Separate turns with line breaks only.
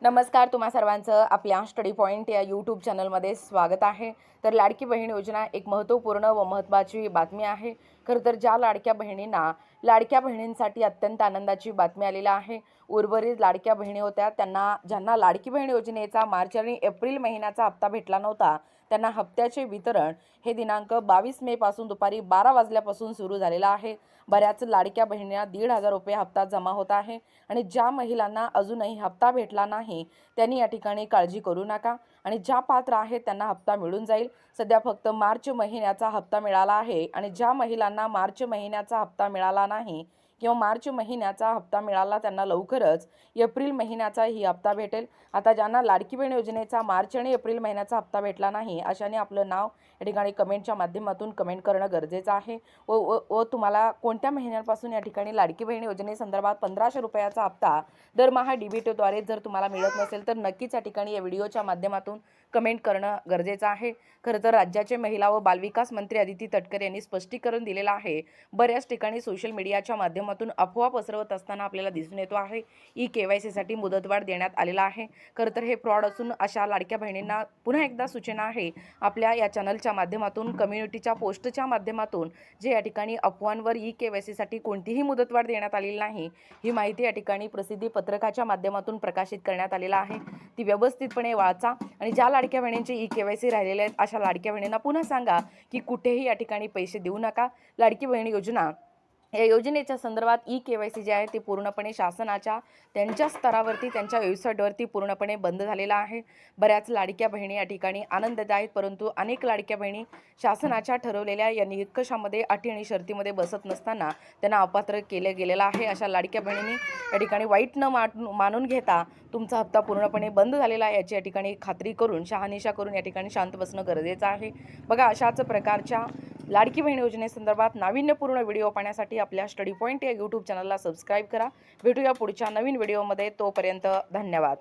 नमस्कार, तुम्हा सर्वांचं आपल्या स्टडी पॉईंट या यूट्यूब चॅनलमध्ये स्वागत आहे। तर लाडकी बहीण योजना एक महत्त्वपूर्ण व महत्त्वाची बातमी आहे। खरं तर ज्या लाडक्या बहिणींना लाडक्या बहिणींसाठी अत्यंत आनंदाची बातमी आलेली आहे। उर्वरित लाडक्या बहिणी होत्या ज्यांना लाडकी बहीण योजनेचा मार्च आणि एप्रिल महिन्याचा हप्ता भेटला नव्हता, त्यांना हप्त्याचे वितरण हे दिनांक 22 मे पासून दुपारी 12 वाजल्यापासून सुरू झालेलं आहे। बऱ्याच लाडक्या बहिणींना 1,500 रुपये हप्ता जमा होत आहे आणि ज्या महिलांना अजूनही हप्ता भेटला नाही त्यांनी या ठिकाणी काळजी करू नका आणि ज्या पात्र आहेत त्यांना हप्ता मिळून जाईल। सध्या फक्त मार्च महिन्याचा हप्ता मिळाला आहे आणि ज्या महिलांना मार्च महिन्याचा हप्ता मिळाला नाही किंवा मार्च महिन्याचा हप्ता मिळाला त्यांना लवकरच एप्रिल महिन्याचाही हप्ता भेटेल। आता ज्यांना लाडकी बहीण योजनेचा मार्च आणि एप्रिल महिन्याचा हप्ता भेटला नाही अशाने आपलं नाव या ठिकाणी कमेंटच्या माध्यमातून कमेंट करणं गरजेचं आहे। व तुम्हाला कोणत्या महिन्यांपासून या ठिकाणी लाडकी बहीण योजनेसंदर्भात 1500 रुपयाचा हप्ता दरमहा डीबीटीद्वारे जर तुम्हाला मिळत नसेल तर नक्कीच या ठिकाणी या व्हिडिओच्या माध्यमातून कमेंट करणं गरजेचं आहे। खरं तर राज्याचे महिला व बालविकास मंत्री अदिती तटकरे यांनी स्पष्टीकरण दिलेलं आहे। बऱ्याच ठिकाणी सोशल मीडियाच्या माध्यमातून अफवा पसरवत असताना आपल्याला दिसून येतो आहे KYC साठी मुदतवाढ देण्यात आलेला आहे। खरं तर हे फ्रॉड असून अशा लाडक्या बहिणींना पुन्हा एकदा सूचना आहे, आपल्या या चॅनलच्या माध्यमातून कम्युनिटीच्या पोस्टच्या माध्यमातून जे या ठिकाणी अफवांवर KYC साठी कोणतीही मुदतवाढ देण्यात आलेली नाही, ही माहिती या ठिकाणी प्रसिद्धी पत्रकाच्या माध्यमातून प्रकाशित करण्यात आलेला आहे। ती व्यवस्थितपणे वाचा आणि ज्या लाडक्या बहिणींची KYC राहिलेले आहेत अशा लाडक्या बहिणींना पुन्हा सांगा की कुठेही या ठिकाणी पैसे देऊ नका। लाडकी बहीण योजना या योजनेच्या संदर्भात KYC जे आहे ते पूर्णपणे शासनाच्या त्यांच्या स्तरावरती त्यांच्या वेबसाईटवरती पूर्णपणे बंद झालेला आहे। बऱ्याच लाडक्या बहिणी या ठिकाणी आनंदित आहेत, परंतु अनेक लाडक्या बहिणी शासनाच्या ठरवलेल्या या निकषामध्ये अटी आणि शर्तीमध्ये बसत नसताना त्यांना अपात्र केले गेलेलं आहे। अशा लाडक्या बहिणींनी या ठिकाणी वाईट न मानून घेता तुमचा हप्ता पूर्णपणे बंद झालेला आहे याची या ठिकाणी खात्री करून शहानिशा करून या ठिकाणी शांत बसणं गरजेचं आहे। बघा, अशाच प्रकारच्या लाडकी बहीण योजनेसंदर्भात नाविन्यपूर्ण व्हिडिओ पाहण्यासाठी आपल्या स्टडी पॉईंट या यूट्यूब चॅनलला सबस्क्राईब करा। भेटूया पुढच्या नवीन व्हिडिओमध्ये, तोपर्यंत धन्यवाद।